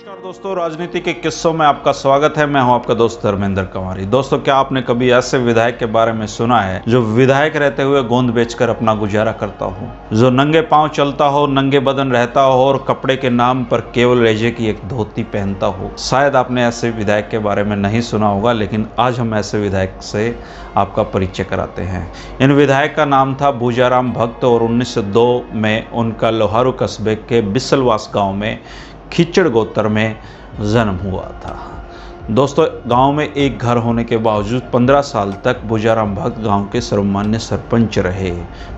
नमस्कार दोस्तों, राजनीति के किस्सों में आपका स्वागत है। मैं हूं आपका दोस्त धर्मेंद्र कंवारी। दोस्तों, क्या आपने कभी ऐसे विधायक के बारे में सुना है जो विधायक रहते हुए गोंद बेचकर अपना गुजारा करता हो, जो नंगे पांव चलता हो, नंगे बदन रहता हो और कपड़े के नाम पर केवल रेजे की एक धोती पहनता हो? शायद आपने ऐसे विधायक के बारे में नहीं सुना होगा, लेकिन आज हम ऐसे विधायक से आपका परिचय कराते हैं। इन विधायक का नाम था भूजाराम भक्त और 1902 में उनका लोहारू कस्बे के बिसलवास गाँव में खिचड़ गोत्र में जन्म हुआ था। दोस्तों, गांव में एक घर होने के बावजूद 15 साल तक भूजाराम भक्त गांव के सर्वमान्य सरपंच रहे।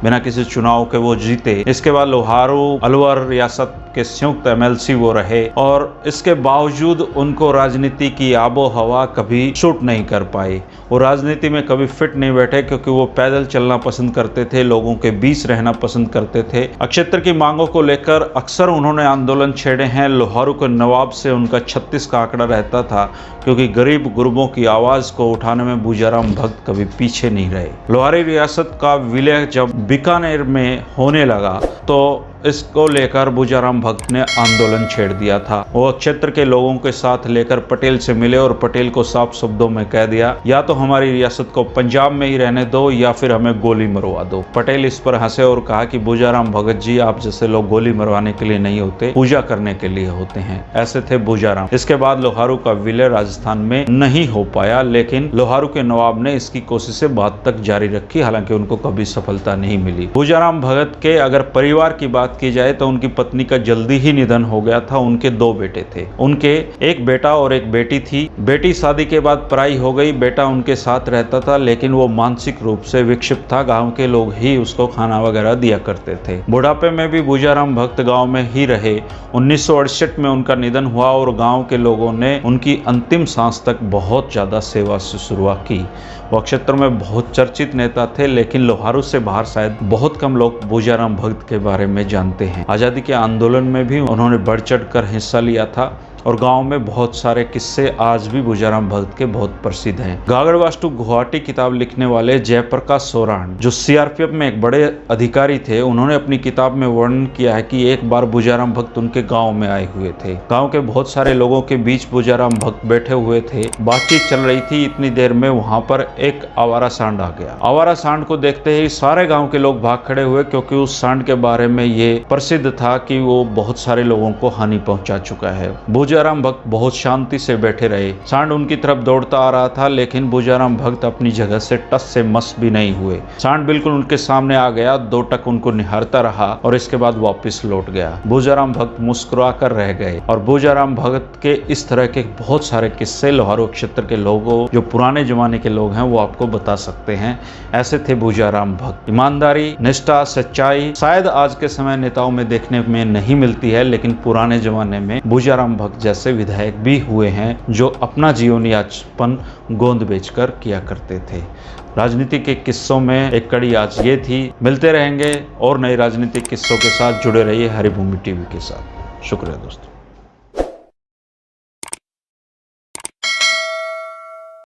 बिना किसी चुनाव के वो जीते। इसके बाद लोहारू अलवर रियासत के संयुक्त एमएलसी वो रहे और इसके बावजूद उनको राजनीति की आबो हवा कभी सूट नहीं कर पाई। वो राजनीति में कभी फिट नहीं बैठे क्योंकि वो पैदल चलना पसंद करते थे, लोगों के बीच रहना पसंद करते थे। क्षेत्र की मांगों को लेकर अक्सर उन्होंने आंदोलन छेड़े हैं। लोहारू के नवाब से उनका 36 का आंकड़ा रहता था, क्योंकि गरीब गुरबों की आवाज को उठाने में भूजाराम भक्त कभी पीछे नहीं रहे। लोहारी रियासत का विलय जब बीकानेर में होने लगा तो इसको लेकर भूजाराम भक्त ने आंदोलन छेड़ दिया था। वो क्षेत्र के लोगों के साथ लेकर पटेल से मिले और पटेल को साफ शब्दों में कह दिया, या तो हमारी रियासत को पंजाब में ही रहने दो या फिर हमें गोली मरवा दो। पटेल इस पर हंसे और कहा कि भूजाराम भगत जी, आप जैसे लोग गोली मरवाने के लिए नहीं होते, पूजा करने के लिए होते हैं। ऐसे थे भूजाराम। इसके बाद लोहारू का विलय राजस्थान में नहीं हो पाया, लेकिन लोहारू के नवाब ने इसकी कोशिशें बाद तक जारी रखी, हालांकि उनको कभी सफलता नहीं मिली। भूजाराम भगत के अगर परिवार की बात की जाए तो उनकी पत्नी का जल्दी ही निधन हो गया था। उनके 2 बेटे थे। उनके एक बेटा और एक बेटी थी। बेटी शादी के बाद पराई हो गई। बेटा उनके साथ रहता था, लेकिन वो मानसिक रूप से विक्षिप्त था। गांव के लोग ही उसको खाना वगैरह दिया करते थे। बुढ़ापे में भी भूजाराम भक्त गांव में ही रहे। 1968 में उनका निधन हुआ और गांव के लोगों ने उनकी अंतिम सांस तक बहुत ज्यादा सेवा शुरुआत की। वह क्षेत्र में बहुत चर्चित नेता थे, लेकिन लोहारू से बाहर शायद बहुत कम लोग भूजाराम भक्त के बारे में जानते हैं। आज़ादी के आंदोलन में भी उन्होंने बढ़ चढ़ कर हिस्सा लिया था और गांव में बहुत सारे किस्से आज भी भूजाराम भक्त के बहुत प्रसिद्ध हैं। गागड़ वास्तु गुवाहाटी किताब लिखने वाले जयप्रकाश सोरान, जो सीआरपीएफ में एक बड़े अधिकारी थे, उन्होंने अपनी किताब में वर्णन किया है कि एक बार भूजाराम भक्त उनके गांव में आए हुए थे। गांव के बहुत सारे लोगों के बीच भूजाराम भक्त बैठे हुए थे। बातचीत चल रही थी। इतनी देर में वहां पर एक आवारा सांड आ गया। आवारा सांड को देखते ही सारे गाँव के लोग भाग खड़े हुए, क्योंकि उस सांड के बारे में ये प्रसिद्ध था कि वो बहुत सारे लोगों को हानि पहुंचा चुका है। भूजाराम भक्त बहुत शांति से बैठे रहे। सांड उनकी तरफ दौड़ता आ रहा था, लेकिन भूजाराम भक्त अपनी जगह से टस से मस भी नहीं हुए। सांड बिल्कुल उनके सामने आ गया, 2 टक उनको निहारता रहा और इसके बाद वापस लौट गया। भूजाराम भक्त मुस्कुरा कर रह गए। और भूजाराम भक्त के इस तरह के बहुत सारे किस्से लोहारू क्षेत्र के लोगों, जो पुराने जमाने के लोग हैं, वो आपको बता सकते हैं। ऐसे थे भूजाराम भक्त। ईमानदारी, निष्ठा, सच्चाई शायद आज के समय नेताओं में देखने में नहीं मिलती है, लेकिन पुराने जमाने में भूजाराम भक्त जैसे विधायक भी हुए हैं जो अपना जीवन यापन गोंद बेचकर किया करते थे। राजनीति के किस्सों में एक कड़ी आज ये थी। मिलते रहेंगे और नए राजनीतिक किस्सों के साथ। जुड़े रहिए हरिभूमि टीवी के साथ। शुक्रिया दोस्तों।